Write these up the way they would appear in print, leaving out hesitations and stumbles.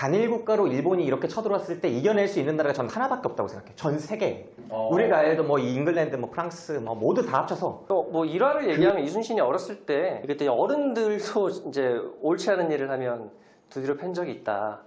단일 국가로 일본이 이렇게 쳐들어왔을 때 이겨낼 수 있는 나라가 전 하나밖에 없다고 생각해요. 전 세계. 우리가 알던 뭐 잉글랜드, 뭐 프랑스, 뭐 모두 다 합쳐서. 뭐 일화를 얘기하면 이순신이 어렸을 때 그때 어른들도 이제 옳지 않은 일을 하면 두드려 팬 적이 있다.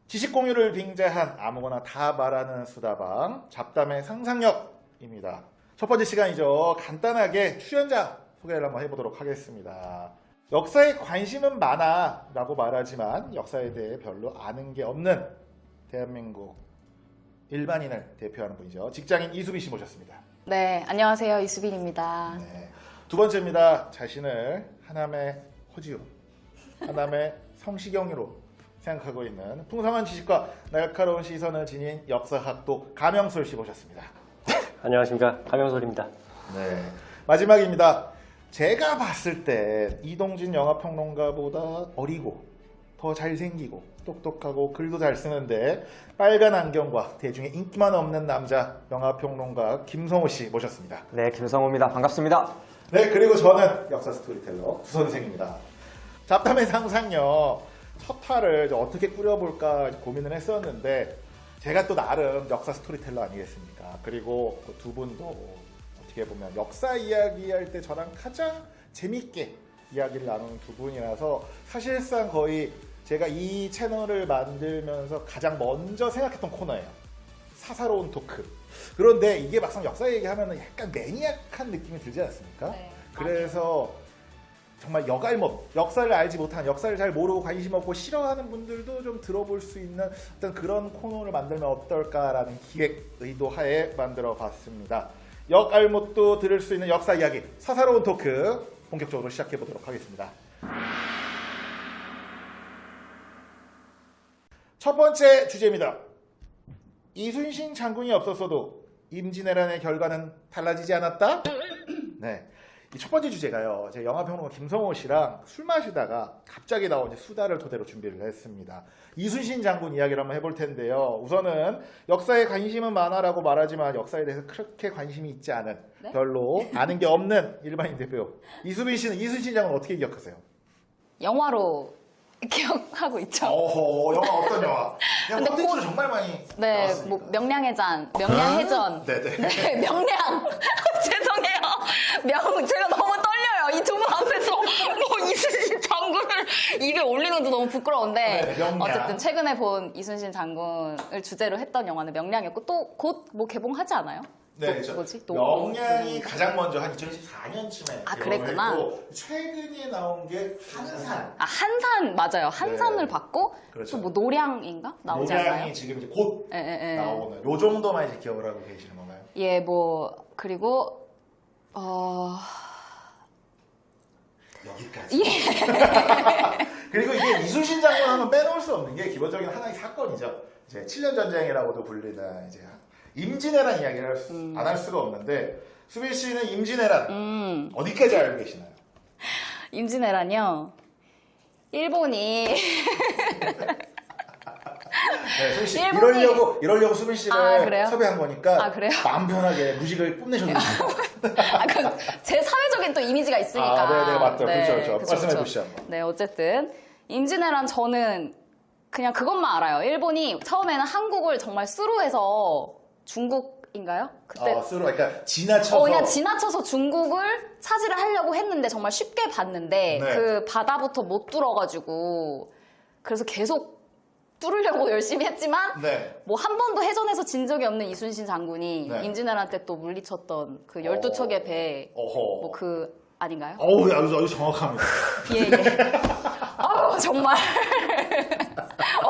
지식 공유를 빙자한 아무거나 다 말하는 수다방 잡담의 상상력입니다. 첫 번째 시간이죠. 간단하게 출연자 소개를 한번 해보도록 하겠습니다. 역사에 관심은 많아 라고 말하지만 역사에 대해 별로 아는 게 없는 대한민국 일반인을 대표하는 분이죠. 직장인 이수빈 씨 모셨습니다. 네, 안녕하세요. 이수빈입니다. 네. 두 번째입니다. 자신을 하남의 허지웅, 하남의 성시경으로 생각하고 있는 풍성한 지식과 날카로운 시선을 지닌 역사학도 가명솔 씨 모셨습니다. 안녕하십니까, 가명솔입니다. 네, 마지막입니다. 제가 봤을 때 이동진 영화평론가보다 어리고 더 잘생기고 똑똑하고 글도 잘 쓰는데 빨간 안경과 대중의 인기만 없는 남자 영화평론가 김성호 씨 모셨습니다. 네, 김성호입니다. 반갑습니다. 네, 그리고 저는 역사 스토리텔러 구선생입니다. 잡담의 상상력 첫 화를 어떻게 꾸려볼까 고민을 했었는데 제가 또 나름 역사 스토리텔러 아니겠습니까? 그리고 두 분도 어떻게 보면 역사 이야기할 때 저랑 가장 재밌게 이야기를 나누는 두 분이라서 사실상 거의 제가 이 채널을 만들면서 가장 먼저 생각했던 코너예요. 사사로운 토크. 그런데 이게 막상 역사 얘기하면 약간 매니악한 느낌이 들지 않습니까? 네, 그래서 정말 여갈못, 역사를 알지 못한, 역사를 잘 모르고 관심 없고 싫어하는 분들도 좀 들어볼 수 있는 어떤 그런 코너를 만들면 어떨까라는 기획 의도하에 만들어 봤습니다. 역알못도 들을 수 있는 역사 이야기, 사사로운 토크 본격적으로 시작해 보도록 하겠습니다. 첫 번째 주제입니다. 이순신 장군이 없었어도 임진왜란의 결과는 달라지지 않았다? 네. 이 첫 번째 주제가요. 제 영화평론가 김성호 씨랑 술 마시다가 갑자기 나온 수다를 토대로 준비를 했습니다. 이순신 장군 이야기를 한번 해볼 텐데요. 우선은 역사에 관심은 많아라고 말하지만 역사에 대해서 그렇게 관심이 있지 않은 네? 별로 아는 게 없는 일반인 대표 이수빈 씨는 이순신 장군 어떻게 기억하세요? 영화로 기억하고 있죠. 어허, 영화 어떤 영화? 근데 콘텐츠로 정말 많이 네, 나왔으니까. 뭐 명량해전, 명량해전. 네네. 네, 명량. 죄송해요. 제가 너무 떨려요. 이 두 분 앞에서 뭐 이순신 장군을 입에 올리는 것도 너무 부끄러운데 네, 명량. 어쨌든 최근에 본 이순신 장군을 주제로 했던 영화는 명량이었고 또 곧 뭐 개봉하지 않아요? 네, 그렇죠. 뭐지? 명량이 가장 먼저 한 2014년쯤에 아, 그랬구나. 최근에 나온 게 한산. 아, 한산 맞아요. 한산을 네. 받고 그렇죠. 또 뭐 노량인가 나오지 노량이 않나요? 지금 이제 곧 예, 예, 예. 나오는 요 정도만 이제 기억을 하고 계시는 건가요? 예, 뭐 그리고 여기까지. 예. 그리고 이게 이순신 장군 하면 빼놓을 수 없는 게 기본적인 하나의 사건이죠. 이제 7년 전쟁이라고도 불리는 이제 임진왜란 이야기를 안 할 수가 없는데 수빈 씨는 임진왜란 어디까지 알고 계시나요? 임진왜란이요. 일본이 네, 수빈 씨 일본이- 이러려고 수빈 씨를 아, 그래요? 섭외한 거니까 아, 그래요? 마음 편하게 무식을 뽐내셨습니다. 제 사회적인 또 이미지가 있으니까. 아, 네, 맞죠. 그렇죠. 그쵸, 말씀해 그쵸. 보시죠. 한번. 네, 어쨌든 임진왜란 저는 그냥 그것만 알아요. 일본이 처음에는 한국을 정말 수루해서 중국인가요? 그때 그러니까 지나쳐서 그냥 지나쳐서 중국을 차지를 하려고 했는데 정말 쉽게 봤는데 네. 그 바다부터 못 뚫어가지고 그래서 계속 뚫으려고 열심히 했지만 네. 뭐 한 번도 해전에서 진 적이 없는 이순신 장군이 네. 임진왜란 때 또 물리쳤던 그 12척의 배 어허. 뭐 그 아닌가요? 어우, 아주 정확합니다. 예, 예. 아우, 정말.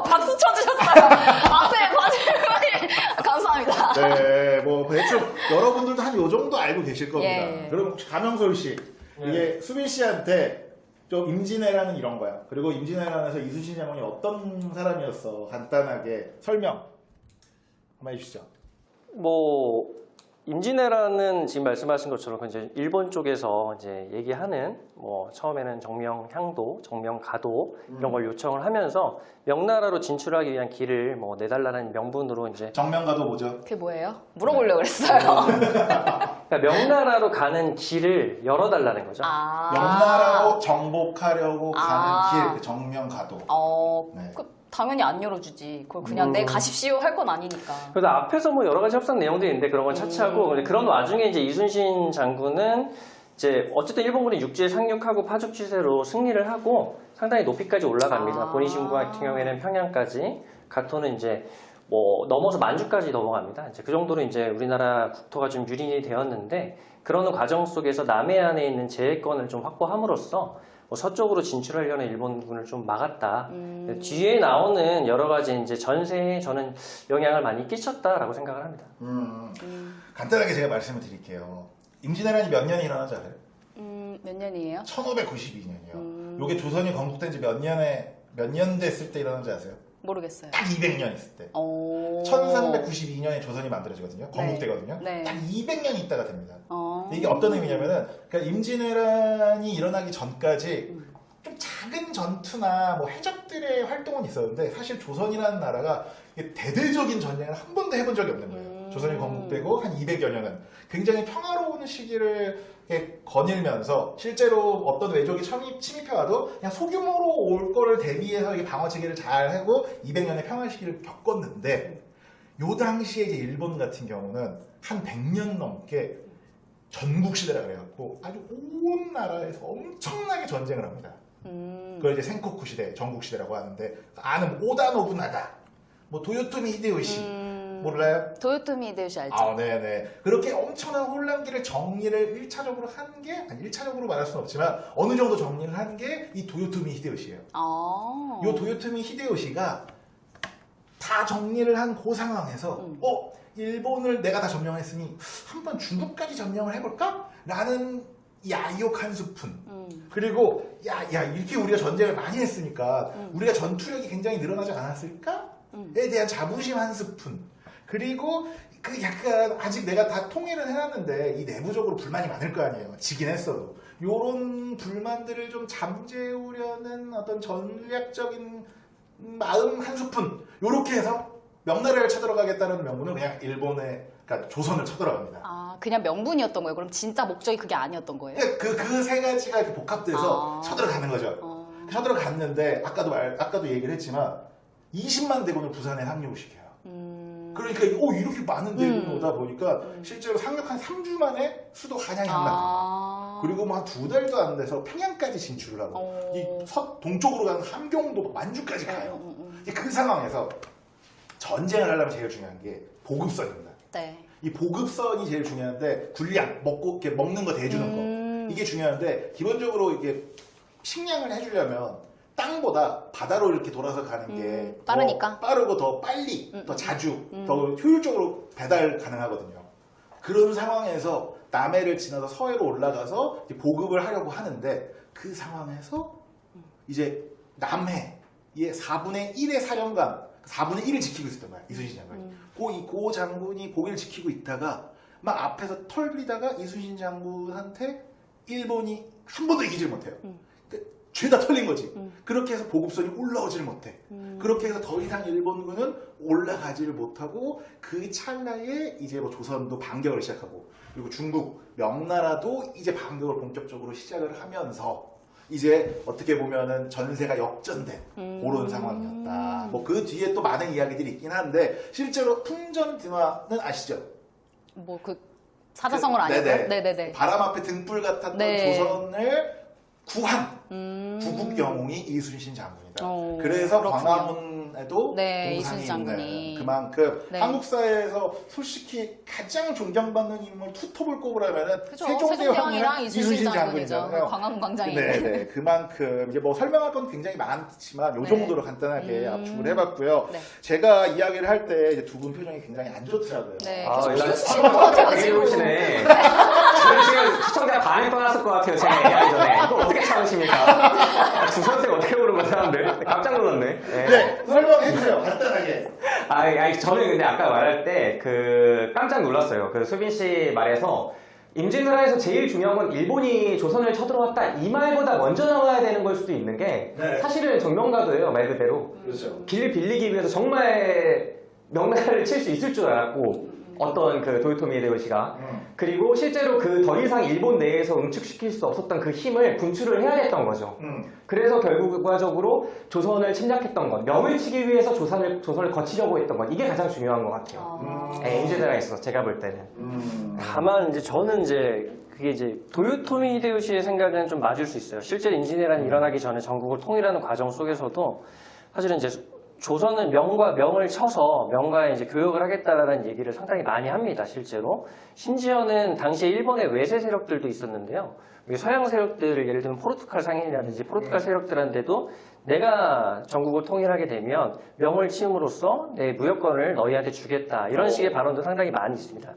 박수 쳐주셨어요. 앞에 봐주시니 감사합니다. 네, 뭐 대충 여러분들도 한 요 정도 알고 계실 겁니다. 예. 그럼 혹시 가명솔 씨, 이게 수빈 씨한테 좀 임진왜란은 이런 거야. 그리고 임진왜란에서 이순신 장군이 어떤 사람이었어? 간단하게 설명 한번 해주시죠. 뭐 임진왜란은 지금 말씀하신 것처럼 이제 일본 쪽에서 이제 얘기하는 뭐 처음에는 정명향도, 정명가도 이런 걸 요청을 하면서 명나라로 진출하기 위한 길을 뭐 내달라는 명분으로 이제 정명가도 뭐죠? 그게 뭐예요? 물어보려고 그랬어요. 그러니까 명나라로 가는 길을 열어달라는 거죠. 명나라로 정복하려고 아. 가는 길, 그 정명가도. 네. 당연히 안 열어주지. 그걸 그냥 내 가십시오 할 건 아니니까. 그래서 앞에서 뭐 여러 가지 협상 내용들이 있는데 그런 건 차치하고 근데 그런 와중에 이제 이순신 장군은 이제 어쨌든 일본군이 육지에 상륙하고 파죽지세로 승리를 하고 상당히 높이까지 올라갑니다. 아. 본이신부 같은 경우에는 평양까지, 가토는 이제 뭐 넘어서 만주까지 넘어갑니다. 이제 그 정도로 이제 우리나라 국토가 좀 유린이 되었는데 그러는 과정 속에서 남해안에 있는 제해권을 좀 확보함으로써 뭐 서쪽으로 진출하려는 일본군을 좀 막았다. 뒤에 나오는 여러 가지 이제 전세에 저는 영향을 많이 끼쳤다라고 생각을 합니다. 간단하게 제가 말씀을 드릴게요. 임진왜란이 몇 년에 일어나지 않아요? 몇 년이에요? 1592년이요. 요게 조선이 건국된 지 몇 년 됐을 때 일어난지 아세요? 모르겠어요. 딱 200년 있을 때. 오. 1392년에 조선이 만들어지거든요. 건국되거든요. 네. 딱 200년 있다가 됩니다. 어. 이게 어떤 의미냐면은 그러니까 임진왜란이 일어나기 전까지 좀 작은 전투나 뭐 해적들의 활동은 있었는데 사실 조선이라는 나라가 이게 대대적인 전쟁을 한 번도 해본 적이 없는 거예요. 조선이 건국되고 한 200여 년은 굉장히 평화로운 시기를 이렇게 거닐면서 실제로 어떤 외적이 침입해와도 그냥 소규모로 올 거를 대비해서 이게 방어 체계를 잘 하고 200년의 평화 시기를 겪었는데 요 당시에 이제 일본 같은 경우는 한 100년 넘게 전국시대라 그래갖고 아주 온 나라에서 엄청나게 전쟁을 합니다. 그걸 이제 생코쿠 시대, 전국시대라고 하는데 아는 오다 노부나가, 뭐 도요토미 히데요시 몰라요? 도요토미 히데요시 알죠? 아, 네네. 그렇게 엄청난 혼란기를 정리를 1차적으로 한 게, 아니 1차적으로 말할 수는 없지만 어느 정도 정리를 한 게 이 도요토미 히데요시예요. 아. 요 도요토미 히데요시가 다 정리를 한 그 상황에서 일본을 내가 다 점령했으니 한번 중국까지 점령을 해볼까? 라는 야욕 한 스푼. 그리고 야 이렇게 우리가 전쟁을 많이 했으니까 우리가 전투력이 굉장히 늘어나지 않았을까?에 대한 자부심 한 스푼. 그리고 그 약간 아직 내가 다 통일은 해놨는데 이 내부적으로 불만이 많을 거 아니에요. 지긴 했어도. 요런 불만들을 좀 잠재우려는 어떤 전략적인 마음 한 스푼. 요렇게 해서 명나라를 쳐들어가겠다는 명분은 그냥 그러니까 조선을 쳐들어갑니다. 아, 그냥 명분이었던 거예요? 그럼 진짜 목적이 그게 아니었던 거예요? 그 세 가지가 이렇게 복합돼서 쳐들어가는 거죠. 쳐들어갔는데 아까도 얘기를 했지만 20만 대군을 부산에 상륙을 시켜요. 그러니까 이렇게 많은 대군이 오다 보니까 실제로 상륙한 3주 만에 수도 한양에 합니다. 그리고 뭐 한 2달도 안 돼서 평양까지 진출을 하고 이 동쪽으로 가는 함경도 만주까지 가요. 그 상황에서 전쟁을 하려면 제일 중요한 게 보급선입니다. 네. 이 보급선이 제일 중요한데 군량 이렇게 먹는 거 대주는 거 이게 중요한데 기본적으로 이게 식량을 해주려면 땅보다 바다로 이렇게 돌아서 가는 게 빠르니까? 더 빠르고 더 빨리 더 자주 더 효율적으로 배달 가능하거든요. 그런 상황에서 남해를 지나서 서해로 올라가서 이제 보급을 하려고 하는데 그 상황에서 이제 남해의 4분의 1의 사령관 4분의 1을 지키고 있었던 거야. 이순신 장군이. 고 장군이 고기를 지키고 있다가 막 앞에서 털리다가 이순신 장군한테 일본이 한 번도 이기질 못해요. 죄다 털린 거지. 그렇게 해서 보급선이 올라오질 못해. 그렇게 해서 더 이상 일본군은 올라가지를 못하고 그 찰나에 이제 뭐 조선도 반격을 시작하고 그리고 중국 명나라도 이제 반격을 본격적으로 시작을 하면서 이제 어떻게 보면은 전세가 역전된 그런 상황이었다. 뭐 그 뒤에 또 많은 이야기들이 있긴 한데 실제로 풍전등화는 아시죠? 뭐 그 사자성어는 아니고. 네네네. 바람 앞에 등불 같았던 네. 조선을 구한 구국 영웅이 이순신 장군이다. 그래서 그렇군요. 광화문에도 네, 동상이 이순신 장군이. 있는 그만큼 네. 한국 사회에서 솔직히 가장 존경받는 인물 투톱을 꼽으라면은 그죠. 세종대왕이랑 이순신 장군이죠. 장군이잖아요. 광화문 광장에. 네, 그만큼 이제 뭐 설명할 건 굉장히 많지만 요 네. 정도로 간단하게 압축을 해봤고요. 네. 제가 이야기를 할 때 두 분 표정이 굉장히 안 좋더라고요. 네. 아, 계속 이거 비웃으시는 것 같아요, 되게 지금. 좋으시네. 저는 지금 시청자 반을 떠났을 것 같아요. 제가 얘기하기 전에. 이거 어떻게 참으십니까? 주선생 어떻게 모르는 거 사람들? 깜짝 놀랐네. 네. 네, 설명해주세요. 간단하게. 아니, 저는 근데 아까 말할 때 깜짝 놀랐어요. 수빈 씨 말에서 임진왜란에서 제일 중요한 건 일본이 조선을 쳐들어왔다 이 말보다 먼저 나와야 되는 걸 수도 있는 게 네. 사실은 정명가도예요, 말 그대로. 그렇죠. 길을 빌리기 위해서 정말 명나라를 칠 수 있을 줄 알았고 어떤 그 도요토미 히데요시가. 그리고 실제로 그 더 이상 일본 내에서 응축시킬 수 없었던 그 힘을 분출을 해야 됐던 거죠. 그래서 결과적으로 조선을 침략했던 것, 명을 치기 위해서 조선을 거치려고 했던 것, 이게 가장 중요한 것 같아요. 네, 임진왜란에 있어서 제가 볼 때는. 다만 이제 저는 이제 그게 이제 도요토미 히데요시의 생각은 좀 맞을 수 있어요. 실제로 임진왜란이 일어나기 전에 전국을 통일하는 과정 속에서도 사실은 이제 조선은 명과 명을 쳐서 명가에 이제 교역을 하겠다라는 얘기를 상당히 많이 합니다, 실제로. 심지어는 당시에 일본의 외세 세력들도 있었는데요. 서양 세력들을 예를 들면 포르투갈 상인이라든지 포르투갈 세력들한테도 내가 전국을 통일하게 되면 명을 치움으로써 내 무역권을 너희한테 주겠다. 이런 식의 발언도 상당히 많이 있습니다.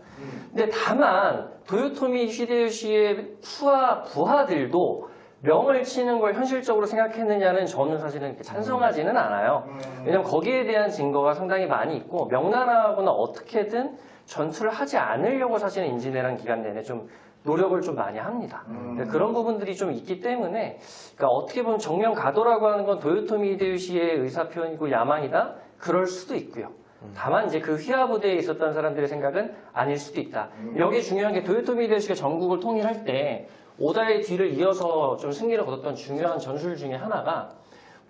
근데 다만 도요토미 히데요시의 후하 부하들도 명을 치는 걸 현실적으로 생각했느냐는 저는 사실은 이렇게 찬성하지는 않아요. 왜냐면 거기에 대한 증거가 상당히 많이 있고 명나라하고는 어떻게든 전투를 하지 않으려고 사실은 임진왜란 기간 내내 좀 노력을 좀 많이 합니다. 그런 부분들이 좀 있기 때문에 그러니까 어떻게 보면 정면가도라고 하는 건 도요토미 히데요시의 의사표현이고 야망이다? 그럴 수도 있고요. 다만 이제 그 휘하 부대에 있었던 사람들의 생각은 아닐 수도 있다. 여기 중요한 게 도요토미 히데요시가 전국을 통일할 때 오다의 뒤를 이어서 좀 승리를 거뒀던 중요한 전술 중에 하나가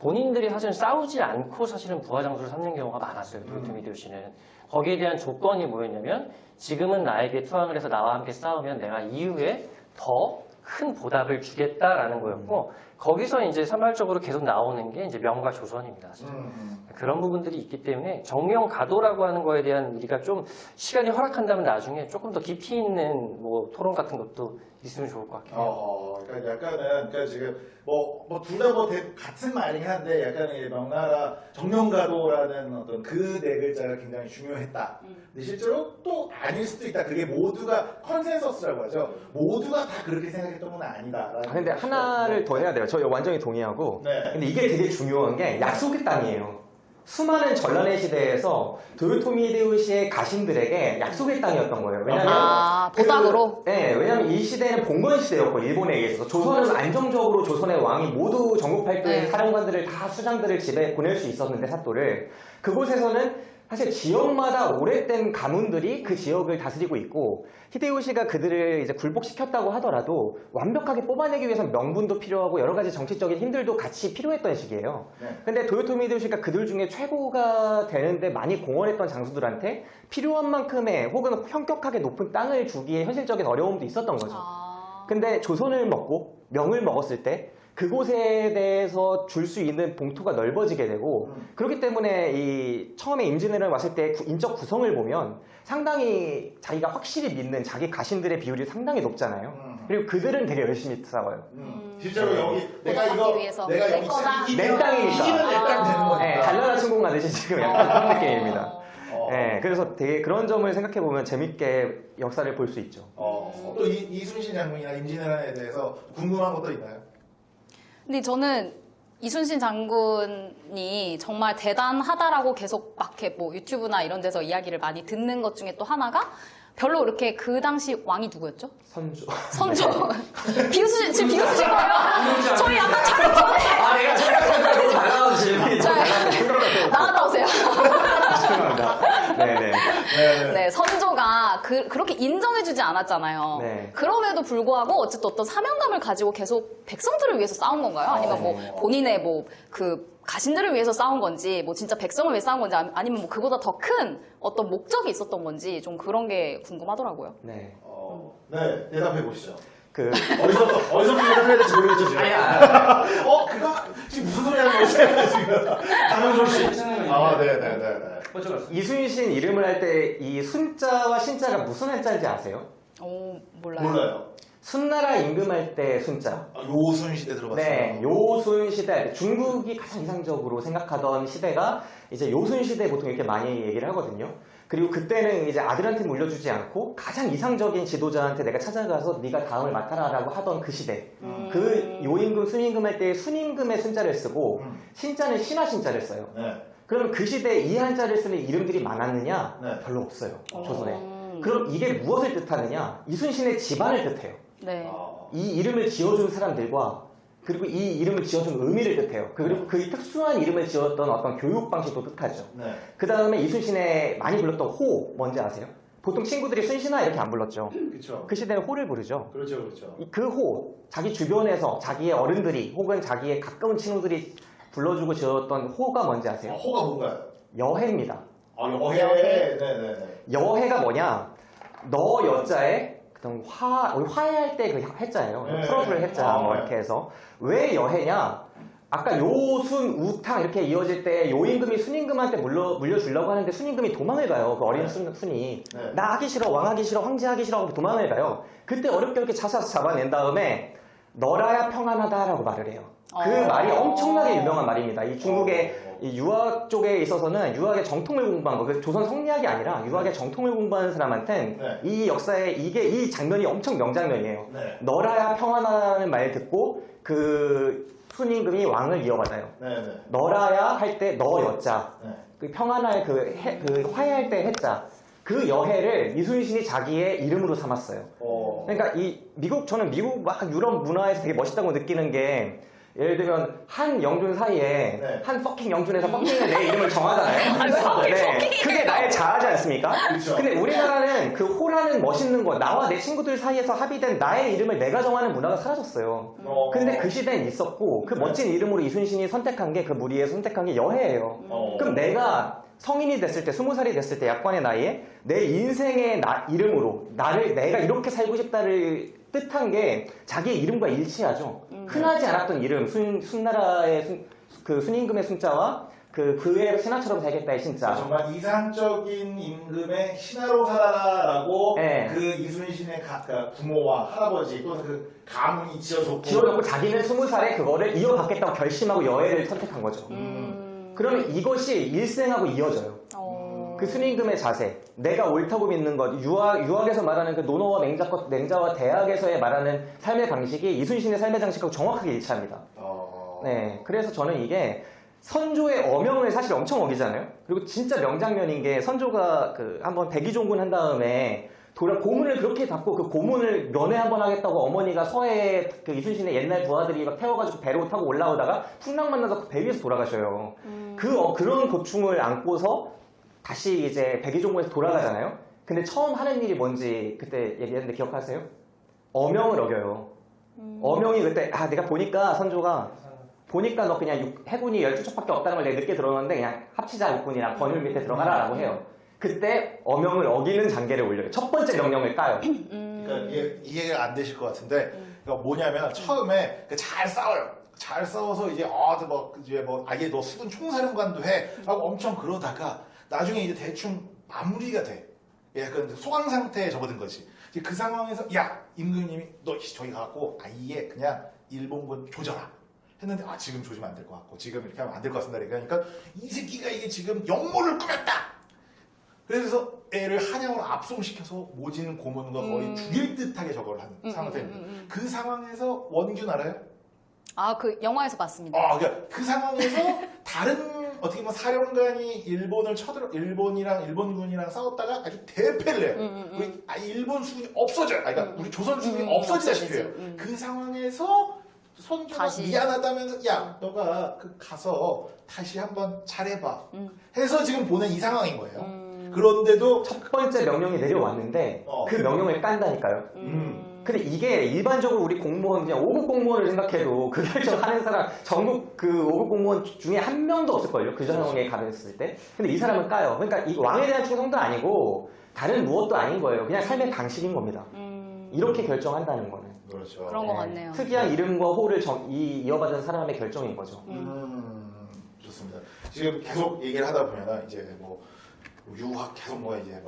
본인들이 사실 싸우지 않고 사실은 부하장수를 삼는 경우가 많았어요. 도요토미 히데요시는. 거기에 대한 조건이 뭐였냐면 지금은 나에게 투항을 해서 나와 함께 싸우면 내가 이후에 더 큰 보답을 주겠다라는 거였고 거기서 이제 산발적으로 계속 나오는 게 이제 명과 조선입니다. 사실. 그런 부분들이 있기 때문에 정명가도라고 하는 거에 대한 우리가 좀 시간이 허락한다면 나중에 조금 더 깊이 있는 뭐 토론 같은 것도 있으면 좋을 것 같긴 해요. 그러니까 약간은 그러니까 지금 둘 다 같은 말이긴 한데 약간의 명나라 정명가도라는 어떤 그 네 글자가 굉장히 중요했다. 근데 실제로 또 아닐 수도 있다. 그게 모두가 컨센서스라고 하죠. 모두가 다 그렇게 생각했던 건 아니다. 근데 하나를 더 해야 돼요. 저 완전히 동의하고. 네. 근데 이게 되게 중요한 게 약속의 땅이에요. 수많은 전란의 시대에서 도요토미 히데요시의 가신들에게 약속의 땅이었던 거예요. 왜냐면 보답으로? 네, 왜냐면 이 시대는 봉건 시대였고 일본에 의해서 조선은 안정적으로 조선의 왕이 모두 전국팔도의 사령관들을 다 수장들을 집에 보낼 수 있었는데 사또를 그곳에서는 사실 지역마다 오래된 가문들이 그 지역을 다스리고 있고 히데요시가 그들을 이제 굴복시켰다고 하더라도 완벽하게 뽑아내기 위해서는 명분도 필요하고 여러 가지 정치적인 힘들도 같이 필요했던 시기예요. 근데 도요토미 히데요시가 그들 중에 최고가 되는데 많이 공헌했던 장수들한테 필요한 만큼의 혹은 현격하게 높은 땅을 주기에 현실적인 어려움도 있었던 거죠. 근데 조선을 먹고 명을 먹었을 때 그곳에 대해서 줄 수 있는 봉투가 넓어지게 되고 그렇기 때문에 이 처음에 임진왜란 왔을 때 인적 구성을 보면 상당히 자기가 확실히 믿는 자기 가신들의 비율이 상당히 높잖아요. 그리고 그들은 되게 열심히 싸워요. 실제로 여기 내가 위해서. 내가 내 여기 거다. 내 땅이니까. 이기면 내 땅 되는 거니까. 네, 달나라 침공 가듯이 지금 약간 그런 느낌입니다. 네, 그래서 되게 그런 점을 생각해 보면 재밌게 역사를 볼 수 있죠. 또 이순신 장군이나 임진왜란에 대해서 궁금한 것도 있나요? 근데 저는 이순신 장군이 정말 대단하다라고 계속 막 이렇게 뭐 유튜브나 이런 데서 이야기를 많이 듣는 것 중에 또 하나가 별로 이렇게 그 당시 왕이 누구였죠? 선조. 선조. 비웃으신, 지금 비웃으신 거예요? 저희 약간 차를 켜네. 내가 생각한 거랑 달라서 질문이 나갔다 오세요. 죄송합니다. 네네. 네, 선조가 그렇게 인정해주지 않았잖아요. 네. 그럼에도 불구하고 어쨌든 어떤 사명감을 가지고 계속 백성들을 위해서 싸운 건가요? 아니면 뭐 본인의 뭐 그 가신들을 위해서 싸운 건지, 뭐 진짜 백성을 위해 싸운 건지, 아니면 뭐 그보다 더 큰 어떤 목적이 있었던 건지 좀 그런 게 궁금하더라고요. 네. 네, 대답해 보시죠. 어디서 대답해야 될지 모르겠죠, 지금. 그거 지금 무슨 소리 하는 거지, 지금? 강영종 씨. 네네네. 이순신 이름을 할 때 이 순자와 신자가 무슨 한자인지 아세요? 몰라요. 순나라 임금할 때 순자. 요순 시대 들어봤어요. 네, 요순 시대 할 때 중국이 가장 이상적으로 생각하던 시대가 이제 요순 시대 보통 이렇게 많이 얘기를 하거든요. 그리고 그때는 이제 아들한테 물려주지 않고 가장 이상적인 지도자한테 내가 찾아가서 네가 다음을 맡아라라고 하던 그 시대. 그 요임금, 순임금 할 때 순임금의 순자를 쓰고 신자는 신하 신자를 써요. 네. 그럼 그 시대에 이 한자를 쓰는 이름들이 많았느냐? 네. 별로 없어요. 조선에. 그럼 이게 무엇을 뜻하느냐? 이순신의 집안을 뜻해요. 네. 이 이름을 지어준 사람들과 그리고 이 이름을 지어준 의미를 뜻해요. 그리고 그 특수한 이름을 지었던 어떤 교육 방식도 뜻하죠. 네. 그 다음에 이순신의 많이 불렀던 호 뭔지 아세요? 보통 친구들이 순신아 이렇게 안 불렀죠. 그렇죠. 그 시대는 호를 부르죠. 그렇죠, 그렇죠. 그 호, 자기 주변에서 자기의 어른들이 혹은 자기의 가까운 친구들이 불러주고 지었던 호가 뭔지 아세요? 호가 뭔가요? 여해입니다. 여해. 여해. 네네네. 여해가 뭐냐? 너 여자에 그다음 우리 화해할 때 그 해자예요. 네. 트러블 해자 뭐 네. 이렇게 해서 왜 여해냐? 아까 요순 우탕 이렇게 이어질 때 요임금이 순임금한테 물려주려고 하는데 순임금이 도망을 가요. 그 어린 네. 순이 네. 나 하기 싫어, 왕 하기 싫어, 황제 하기 싫어 하고 도망을 가요. 그때 어렵게 이렇게 차서 잡아낸 다음에 너라야 평안하다라고 말을 해요. 그 말이 엄청나게 유명한 말입니다. 이 중국의 이 유학 쪽에 있어서는 유학의 정통을 공부한 거, 그 조선 성리학이 아니라 유학의 정통을 공부하는 사람한테는 네. 이 역사에 이 장면이 엄청 명장면이에요. 네. 너라야 평안하다는 말 듣고 그 순임금이 왕을 이어받아요. 네네. 너라야 할 때 너 여자, 네. 그 평안할 그 화해할 때 해자, 그 여해를 이순신이 자기의 이름으로 삼았어요. 그러니까 저는 미국 막 유럽 문화에서 되게 멋있다고 느끼는 게 예를 들면 한 영준 사이에 네. 한 퍼킹 영준에서 퍼킹을 내 이름을 정하잖아요. 그게 나의 자아지 않습니까? 그렇죠. 근데 우리나라는 그 호라는 멋있는 거, 나와 내 친구들 사이에서 합의된 나의 이름을 내가 정하는 문화가 사라졌어요. 근데 그 시대엔 있었고 그 멋진 이름으로 이순신이 선택한 게 그 무리에 선택한 게 여해예요. 그럼 내가 성인이 됐을 때 20살이 됐을 때 약관의 나이에 내 인생의 이름으로 내가 이렇게 살고 싶다를 뜻한 게 자기의 이름과 일치하죠. 흔하지 않았던 이름 순나라의 그 순임금의 순자와 그의 신하처럼 살겠다의 신자. 정말 이상적인 임금의 신하로 살아라라고 네. 그 이순신의 부모와 할아버지 또는 그 가문이 지어줬고 지어놓고 자기는 20살에 그거를 이어받겠다고 결심하고 여해를 선택한 거죠. 그러면 이것이 일생하고 이어져요. 그 순임금의 자세, 내가 옳다고 믿는 것, 유학에서 말하는 그 논어와 맹자와 대학에서의 말하는 삶의 방식이 이순신의 삶의 방식하고 정확하게 일치합니다. 네, 그래서 저는 이게 선조의 어명을 사실 엄청 어기잖아요. 그리고 진짜 명장면인 게 선조가 한번 백의종군 한 다음에 고문을 그렇게 받고 그 고문을 면회 한번 하겠다고 어머니가 서해에 그 이순신의 옛날 부하들이 막 태워가지고 배로 타고 올라오다가 풍랑 만나서 배 위에서 돌아가셔요. 그런 고충을 안고서 다시 이제 백의종군에서 돌아가잖아요. 근데 처음 하는 일이 뭔지 그때 얘기했는데 기억하세요? 어명을 어겨요. 어명이 그때 내가 보니까 선조가 보니까 너 그냥 해군이 12척밖에 없다는 걸 내가 늦게 들었는데 그냥 합치자 육군이랑 권율 밑에 들어가라라고 해요. 그때 어명을 어기는 장계를 올려요. 첫 번째 명령을 까요. 그러니까 이해가 안 되실 것 같은데 그러니까 뭐냐면 처음에 잘 싸워요. 잘 싸워서 이제 아예 너 수군 총사령관도 해 하고 엄청 그러다가 나중에 이제 대충 마무리가 돼. 약간 소강 상태에 접어든 거지. 이제 그 상황에서 야 임금님이 너 저기 가갖고 아예 그냥 일본군 조져라 했는데 지금 조지면 안 될 것 같고 지금 이렇게 하면 안 될 것 같습니다. 그러니까 이 새끼가 이게 지금 역모를 꾸몄다. 그래서 애를 한양으로 압송시켜서 모진 고문과 거의 죽일 듯하게 저걸 한 상태입니다. 그 상황에서 원균 알아요? 그 영화에서 봤습니다. 그러니까 그 상황에서 다른 어떻게 보면 사령관이 일본이랑 일본군이랑 싸웠다가 아주 대패를 해요. 일본 수군이 없어져요. 그러니까 우리 조선 수군이 없어지다시피 해요. 그 상황에서 선조가 다시. 미안하다면서 야 너가 가서 다시 한번 잘해봐 해서 지금 보낸 이 상황인 거예요. 그런데도 첫 번째 명령이 내려왔는데 그 명령을 깐다니까요. 근데 이게 일반적으로 우리 공무원 그냥 5급 공무원을 생각해도 그 결정하는 사람 전국 그 5급 공무원 중에 한 명도 없을걸요. 그 상황에 가했을 때. 근데 이 사람은 까요. 그러니까 이 왕에 대한 충성도 아니고 다른 무엇도 아닌 거예요. 그냥 삶의 방식인 겁니다. 이렇게 결정한다는 거는. 그렇죠. 그런 것 같네요. 특이한 이름과 호를 이어받은 사람의 결정인 거죠. 좋습니다. 지금 계속 얘기를 하다 보면 이제 유학 계속 이제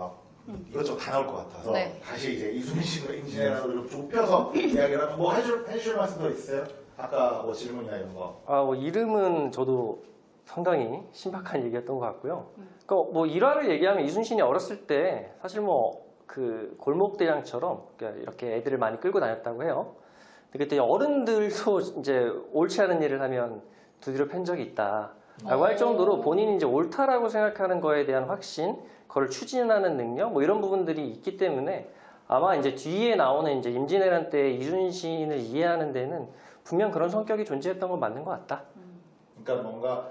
이것저것 다 나올 것 같아서 네. 다시 이제 이순신과 임진왜란으로 좀 좁혀서 이야기를 하면 해주실 말씀 더 있어요? 아까 질문이나 이런 거. 이름은 저도 상당히 신박한 얘기였던 것 같고요. 그러니까 일화를 얘기하면 이순신이 어렸을 때 사실 그 골목대장처럼 이렇게 애들을 많이 끌고 다녔다고 해요. 근데 그때 어른들도 이제 옳지 않은 일을 하면 두드려 팬 적이 있다. 라고 할 정도로 본인이 이제 옳다라고 생각하는 거에 대한 확신, 그걸 추진하는 능력, 이런 부분들이 있기 때문에 아마 이제 뒤에 나오는 이제 임진왜란 때 이순신을 이해하는 데는 분명 그런 성격이 존재했던 건 맞는 것 같다. 그러니까 뭔가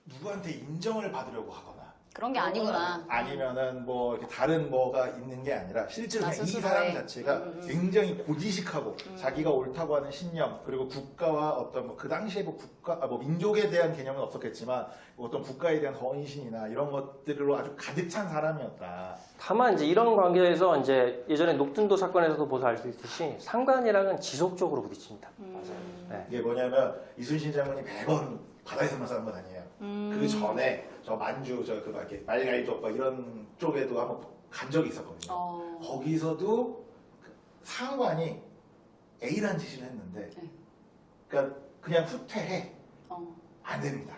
누구한테 인정을 받으려고 하거나 그런 게 아니구나. 아니면은 뭐 이렇게 다른 뭐가 있는 게 아니라 실제로 나 그냥 이 스스로의. 사람 자체가 굉장히 고지식하고 자기가 옳다고 하는 신념 그리고 국가와 어떤 뭐 그 당시에 뭐 국가 뭐 민족에 대한 개념은 없었겠지만 어떤 국가에 대한 헌신이나 이런 것들로 아주 가득 찬 사람이었다. 다만 이제 이런 관계에서 이제 예전에 녹든도 사건에서도 보서 알 수 있듯이 상관이랑은 지속적으로 부딪힙니다. 네. 이게 뭐냐면 이순신 장군이 매번 바다에서만 싸운 건 아니에요. 그 전에 저 만주 저그 이렇게 말갈족 막 이런 쪽에도 한번 간 적이 있었거든요. 거기서도 그 상관이 A라는 지시를 했는데, 네. 그러니까 그냥 후퇴해 안 됩니다.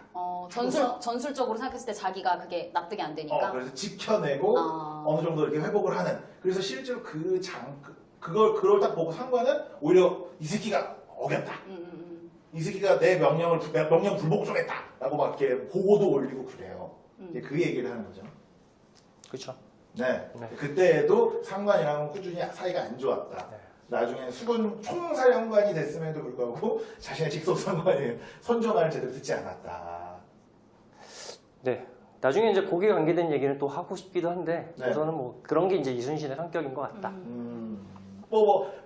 전술적으로 생각했을 때 자기가 그게 납득이 안 되니까. 그래서 지켜내고 어느 정도 이렇게 회복을 하는. 그래서 실제로 그걸 딱 보고 상관은 오히려 이 새끼가 어겼다. 이 새끼가 내 명령 불복 좀 했다라고 막 이렇게 보고도 올리고 그래요. 이제 그 얘기를 하는 거죠. 그렇죠. 네. 네. 그때도 상관이랑 꾸준히 사이가 안 좋았다. 네. 나중에 수군 총사령관이 됐음에도 불구하고 자신의 직속 상관이 선전을 제대로 듣지 않았다. 네. 나중에 이제 거기에 관계된 얘기는 또 하고 싶기도 한데 네. 우선은 뭐 그런 게 이제 이순신의 성격인 것 같다.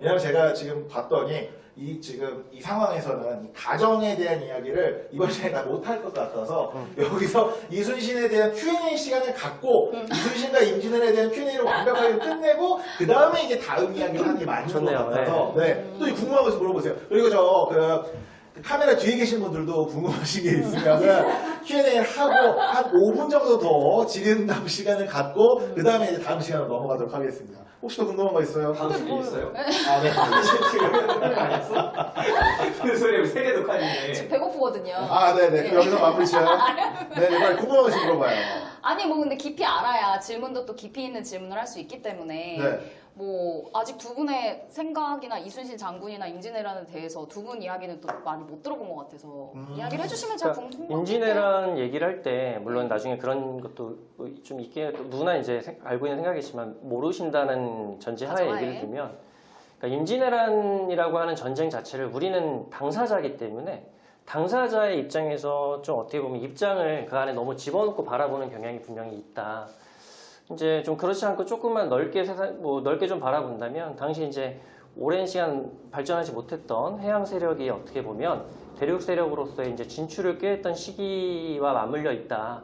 왜냐면 제가 지금 봤더니 지금 이 상황에서는 이 가정에 대한 이야기를 이번 시간에 다 못할 것 같아서 여기서 이순신에 대한 Q&A 시간을 갖고 이순신과 임진왜란에 대한 Q&A를 완벽하게 끝내고 그 다음에 이제 다음 이야기를 하는 게 맞는 것 좋네요. 같아서 네. 또 궁금한 거 있으면 물어보세요. 그리고 카메라 뒤에 계신 분들도 궁금하신 게 있으면은 Q&A를 하고 한 5분 정도 더 진행하고 시간을 갖고 그 다음에 이제 다음 시간으로 넘어가도록 하겠습니다. 혹시 더 궁금한 거 있어요? 다음 주에 있어요? 아, 네. 지금 녹화는 안 했어? 그 소리 세계 녹화인데. 지금 배고프거든요. 아, 네네. 그럼 여기서 마무리 지어요? 네, 빨리 궁금한 거 있으면 물어봐요. 아니 뭐 근데 깊이 알아야 질문도 또 깊이 있는 질문을 할 수 있기 때문에 네. 뭐 아직 두 분의 생각이나 이순신 장군이나 임진왜란에 대해서 두 분 이야기는 또 많이 못 들어본 것 같아서 이야기를 해주시면 제가 그러니까 궁금한데. 임진왜란 얘기를 할 때 물론 나중에 그런 것도 좀 있게 또 누구나 이제 알고 있는 생각이지만 모르신다는 전제하에 가정하에. 얘기를 들면 그러니까 임진왜란이라고 하는 전쟁 자체를 우리는 당사자이기 때문에 당사자의 입장에서 좀 어떻게 보면 입장을 그 안에 너무 집어넣고 바라보는 경향이 분명히 있다. 이제 좀 그렇지 않고 조금만 넓게 넓게 좀 바라본다면 당시 이제 오랜 시간 발전하지 못했던 해양 세력이 어떻게 보면 대륙 세력으로서 이제 진출을 꾀했던 시기와 맞물려 있다.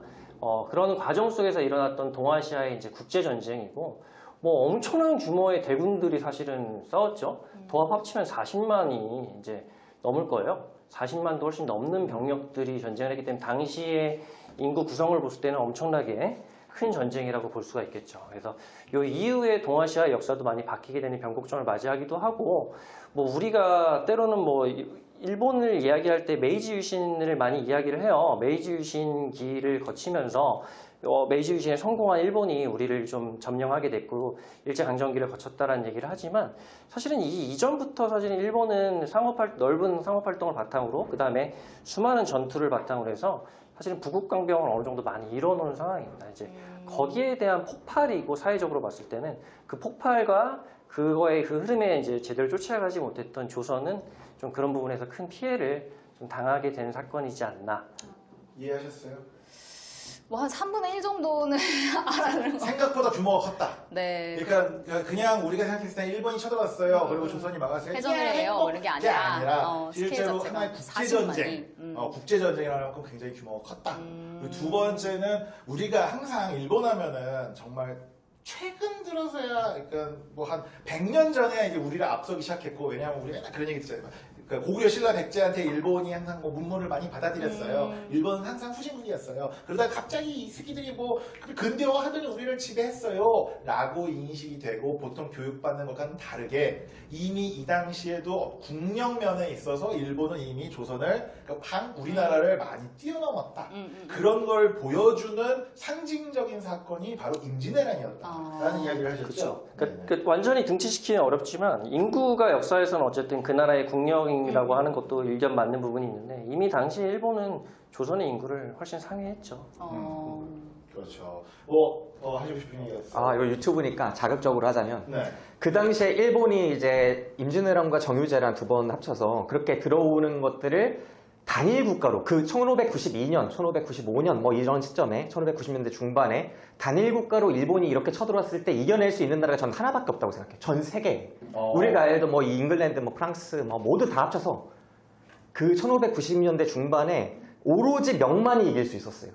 그런 과정 속에서 일어났던 동아시아의 이제 국제 전쟁이고 뭐 엄청난 규모의 대군들이 사실은 싸웠죠. 도합 합치면 40만이 이제 넘을 거예요. 40만도 훨씬 넘는 병력들이 전쟁을 했기 때문에 당시의 인구 구성을 봤을 때는 엄청나게 큰 전쟁이라고 볼 수가 있겠죠. 그래서 이 이후에 동아시아 역사도 많이 바뀌게 되는 변곡점을 맞이하기도 하고, 뭐 우리가 때로는 뭐 일본을 이야기할 때 메이지 유신을 많이 이야기를 해요. 메이지 유신기를 거치면서 메이지 유신에 성공한 일본이 우리를 좀 점령하게 됐고 일제강점기를 거쳤다라는 얘기를 하지만 사실은 이전부터 사실 일본은 넓은 상업활동을 바탕으로 그 다음에 수많은 전투를 바탕으로 해서 사실은 부국강병을 어느 정도 많이 이뤄놓은 상황입니다. 이제 거기에 대한 폭발이고 사회적으로 봤을 때는 그 폭발과 그거의 그 흐름에 이제 제대로 쫓아가지 못했던 조선은 좀 그런 부분에서 큰 피해를 좀 당하게 된 사건이지 않나. 이해하셨어요? 뭐 한 3분의 1 정도는 알아는 거. 생각보다 규모가 컸다. 네. 그러니까 그냥 우리가 생각했을 때 일본이 쳐들어왔어요. 그리고 조선이 막았어요. 해전을 해요. 뭐 이런 게 그게 아니라, 실제로 스케일 하나의 자체가 국제전쟁, 40만이. 국제전쟁이라는 만큼 굉장히 규모가 컸다. 그리고 두 번째는 우리가 항상 일본 하면은 정말 최근 들어서야 그러니까 뭐 한 100년 전에 이제 우리를 앞서기 시작했고 왜냐하면 우리가 맨날 그런 얘기 듣잖아요. 그러니까 고구려 신라 백제한테 일본이 항상 뭐 문물을 많이 받아들였어요. 일본은 항상 후진국이었어요. 그러다가 갑자기 이 새끼들이 뭐 근대화하더니 우리를 지배했어요. 라고 인식이 되고 보통 교육받는 것과는 다르게 이미 이 당시에도 국력면에 있어서 일본은 이미 조선을 그러니까 우리나라를 많이 뛰어넘었다. 그런 걸 보여주는 상징적인 사건이 바로 임진왜란이었다라는 이야기를 하셨죠. 그렇죠. 그러니까 완전히 등치시키기는 어렵지만 인구가 역사에서는 어쨌든 그 나라의 국력이라고 하는 것도 일견 맞는 부분이 있는데 이미 당시 일본은 조선의 인구를 훨씬 상회했죠. 그렇죠. 뭐 하시고 싶은 얘기가 있어요? 아, 이거 유튜브니까 자극적으로 하자면 네. 그 당시에 일본이 이제 임진왜란과 정유재란 두 번 합쳐서 그렇게 들어오는 것들을 단일 국가로 그 1592년, 1595년 뭐 이런 시점에 1590년대 중반에 단일 국가로 일본이 이렇게 쳐들어왔을 때 이겨낼 수 있는 나라가 전 하나밖에 없다고 생각해요. 전 세계에. 우리가 알던 뭐 잉글랜드, 뭐 프랑스, 뭐 모두 다 합쳐서 그 1590년대 중반에 오로지 명만이 이길 수 있었어요.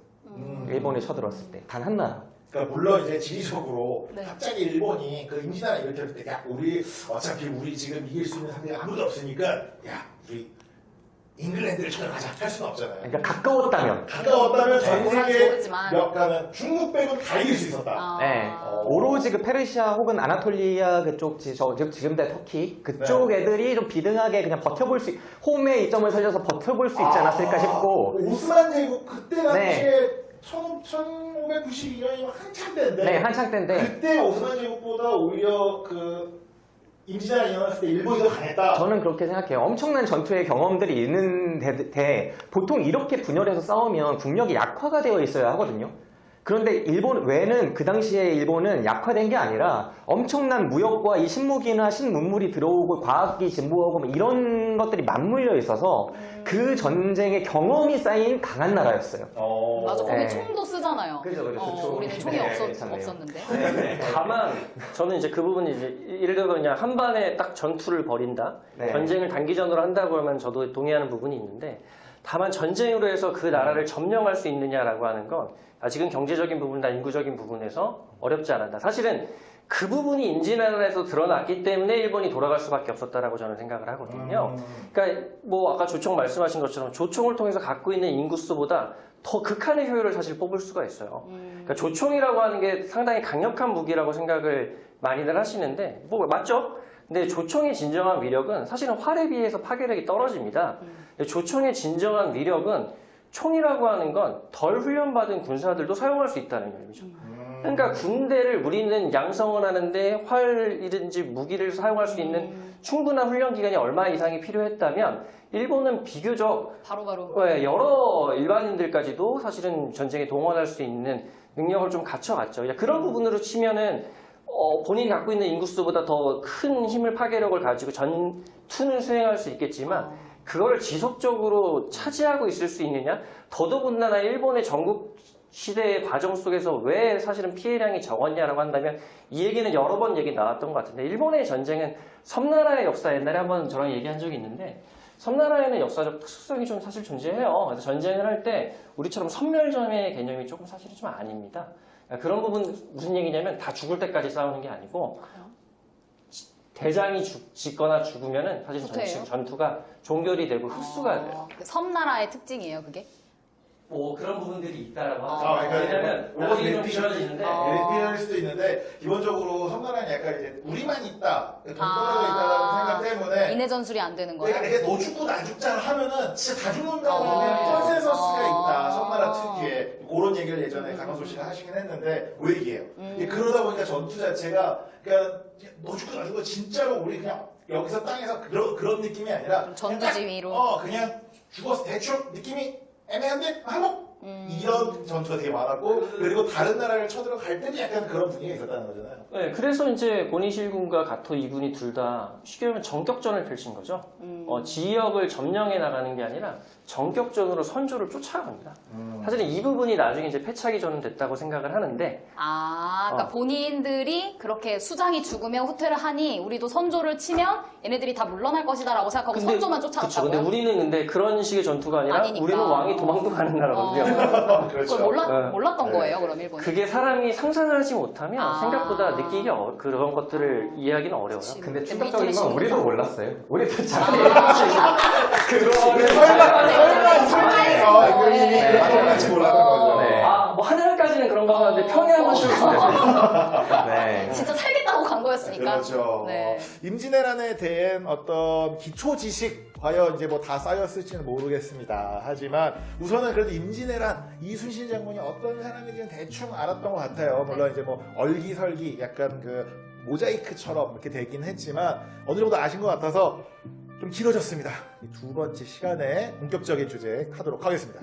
일본이 쳐들어왔을 때 단 한 나라. 그러니까 물론 이제 지리적으로 네. 갑자기 일본이 그 임진왜란 일으켰을 때, 야 우리 어차피 우리 지금 이길 수 있는 상대가 아무도 없으니까, 야 우리 잉글랜드를 쳐들어가자 할 수는 없잖아요. 그러니까 가까웠다면. 가까웠다면 전 세계 모르지만. 몇 가는 중국 빼고 다 이길 수 있었다. 아. 네. 오로지 그 페르시아 혹은 아나톨리아 그쪽 지금 대 터키 그쪽 애들이 좀 비등하게 그냥 버텨볼 수 홈에 이점을 살려서 버텨볼 수 있지 않았을까 싶고. 오스만 제국 그때 당시에 네. 1592년이면 한참 때인데. 네, 한창 때인데 그때 오스만 제국보다 오히려 그 임진왜란이 일어났을 때 일본이 더 강했다. 저는 그렇게 생각해요. 엄청난 전투의 경험들이 있는 데 보통 이렇게 분열해서 싸우면 국력이 약화가 되어 있어야 하거든요. 그런데 일본 외는 그 당시에 일본은 약화된 게 아니라 엄청난 무역과 이 신무기나 신문물이 들어오고 과학이 진보하고 뭐 이런 것들이 맞물려 있어서 그 전쟁의 경험이 쌓인 강한 나라였어요. 맞아, 거기 네. 총도 쓰잖아요. 그죠. 우리는 총이 네, 괜찮네요. 없었는데. 다만 저는 이제 그 부분이 이제 예를 들어 그냥 한 반에 딱 전투를 벌인다, 네. 전쟁을 단기전으로 한다고 하면 저도 동의하는 부분이 있는데, 다만 전쟁으로 해서 그 나라를 점령할 수 있느냐라고 하는 건 아직은 경제적인 부분이나 인구적인 부분에서 어렵지 않았다. 사실은 그 부분이 임진왜란에서 드러났기 때문에 일본이 돌아갈 수밖에 없었다라고 저는 생각을 하거든요. 그러니까 뭐 아까 조총 말씀하신 것처럼 조총을 통해서 갖고 있는 인구수보다 더 극한의 효율을 사실 뽑을 수가 있어요. 그러니까 조총이라고 하는 게 상당히 강력한 무기라고 생각을 많이들 하시는데 뭐 맞죠? 근데 조총의 진정한 위력은 사실은 활에 비해서 파괴력이 떨어집니다. 근데 조총의 진정한 위력은 총이라고 하는 건 덜 훈련받은 군사들도 사용할 수 있다는 의미죠. 그러니까 군대를 우리는 양성을 하는데 활이든지 무기를 사용할 수 있는 충분한 훈련 기간이 얼마 이상이 필요했다면 일본은 비교적 바로바로. 여러 일반인들까지도 사실은 전쟁에 동원할 수 있는 능력을 좀 갖춰갔죠. 그런 부분으로 치면은 본인이 갖고 있는 인구수보다 더 큰 힘을 파괴력을 가지고 전투는 수행할 수 있겠지만 그걸 지속적으로 차지하고 있을 수 있느냐? 더더군다나 일본의 전국 시대의 과정 속에서 왜 사실은 피해량이 적었냐라고 한다면 이 얘기는 여러 번 얘기 나왔던 것 같은데, 일본의 전쟁은 섬나라의 역사, 옛날에 한번 저랑 얘기한 적이 있는데 섬나라에는 역사적 특수성이 좀 사실 존재해요. 그래서 전쟁을 할 때 우리처럼 선멸전의 개념이 조금 사실은 좀 아닙니다. 그런 부분 무슨 얘기냐면 다 죽을 때까지 싸우는 게 아니고 대장이 짓거나 죽으면은 사실 후퇴예요? 전투가 종결이 되고 흡수가 돼요. 그 섬나라의 특징이에요, 그게? 뭐 그런 부분들이 있다라고 하죠. 그러니까 왜냐면 요거 나중에 좀 랩피셜 길어지는데 랩피셜일 수도 있는데, 기본적으로 섬나라는 약간 이제 우리만 있다, 동떨어져 있다라는 생각 때문에 인해 전술이 안 되는 내가 거예요? 이게 너 죽고 나 죽자 하면은 진짜 다 죽는다고 어. 그냥 컨센서스가 있다, 어. 섬나라 특유의. 그런 얘기를 예전에 강원소 씨가 하시긴 했는데 그 얘기예요. 그러다 보니까 전투 자체가 그러니까 너 죽고 나 죽고 진짜로 우리 그냥 여기서 땅에서 그런 느낌이 아니라 전투지휘로. 그냥 죽었어 대충 느낌이 애매한데 항복 이런 전투가 되게 많았고, 그리고 다른 나라를 쳐들어갈 때도 약간 그런 분위기가 있었다는 거잖아요. 네, 그래서 이제 고니실군과 가토 2군이 둘 다 쉽게 말하면 전격전을 펼친 거죠. 지역을 점령해 나가는 게 아니라 전격전으로 선조를 쫓아갑니다. 사실은 이 부분이 나중에 이제 패착이 저는 됐다고 생각을 하는데, 그러니까 본인들이 그렇게 수장이 죽으면 후퇴를 하니 우리도 선조를 치면 얘네들이 다 물러날 것이다라고 생각하고 선조만 그쵸. 쫓아갔다고요? 근데 우리는 근데 그런 식의 전투가 아니라 아니니까. 우리는 왕이 도망도 가는 나라거든요. 그렇죠. 그걸 네. 몰랐던 네. 거예요, 그럼 일본이? 그게 사람이 상상을 하지 못하면 아. 생각보다 느끼기 그런 것들을 이해하기는 어려워요. 그치. 근데 좀 충격적인 윗돌이 건 우리도 심각하다. 몰랐어요. 우리도 잘 그거는 설명에서 이분이 네. 그런 건지 몰랐던 거죠. 네. 뭐 하늘까지는 그런가 하는데 평에 한번 쭉 네. 진짜 살겠다고 간 거였으니까. 그렇죠. 네. 임진왜란에 대한 어떤 기초 지식 과연 이제 뭐 다 쌓였을지는 모르겠습니다. 하지만 우선은 그래도 임진왜란 이순신 장군이 어떤 사람인지는 대충 알았던 것 같아요. 물론 이제 뭐 얼기설기 약간 그 모자이크처럼 이렇게 되긴 했지만 어느 정도 아신 것 같아서 좀 길어졌습니다. 이 두 번째 시간에 본격적인 주제 하도록 하겠습니다.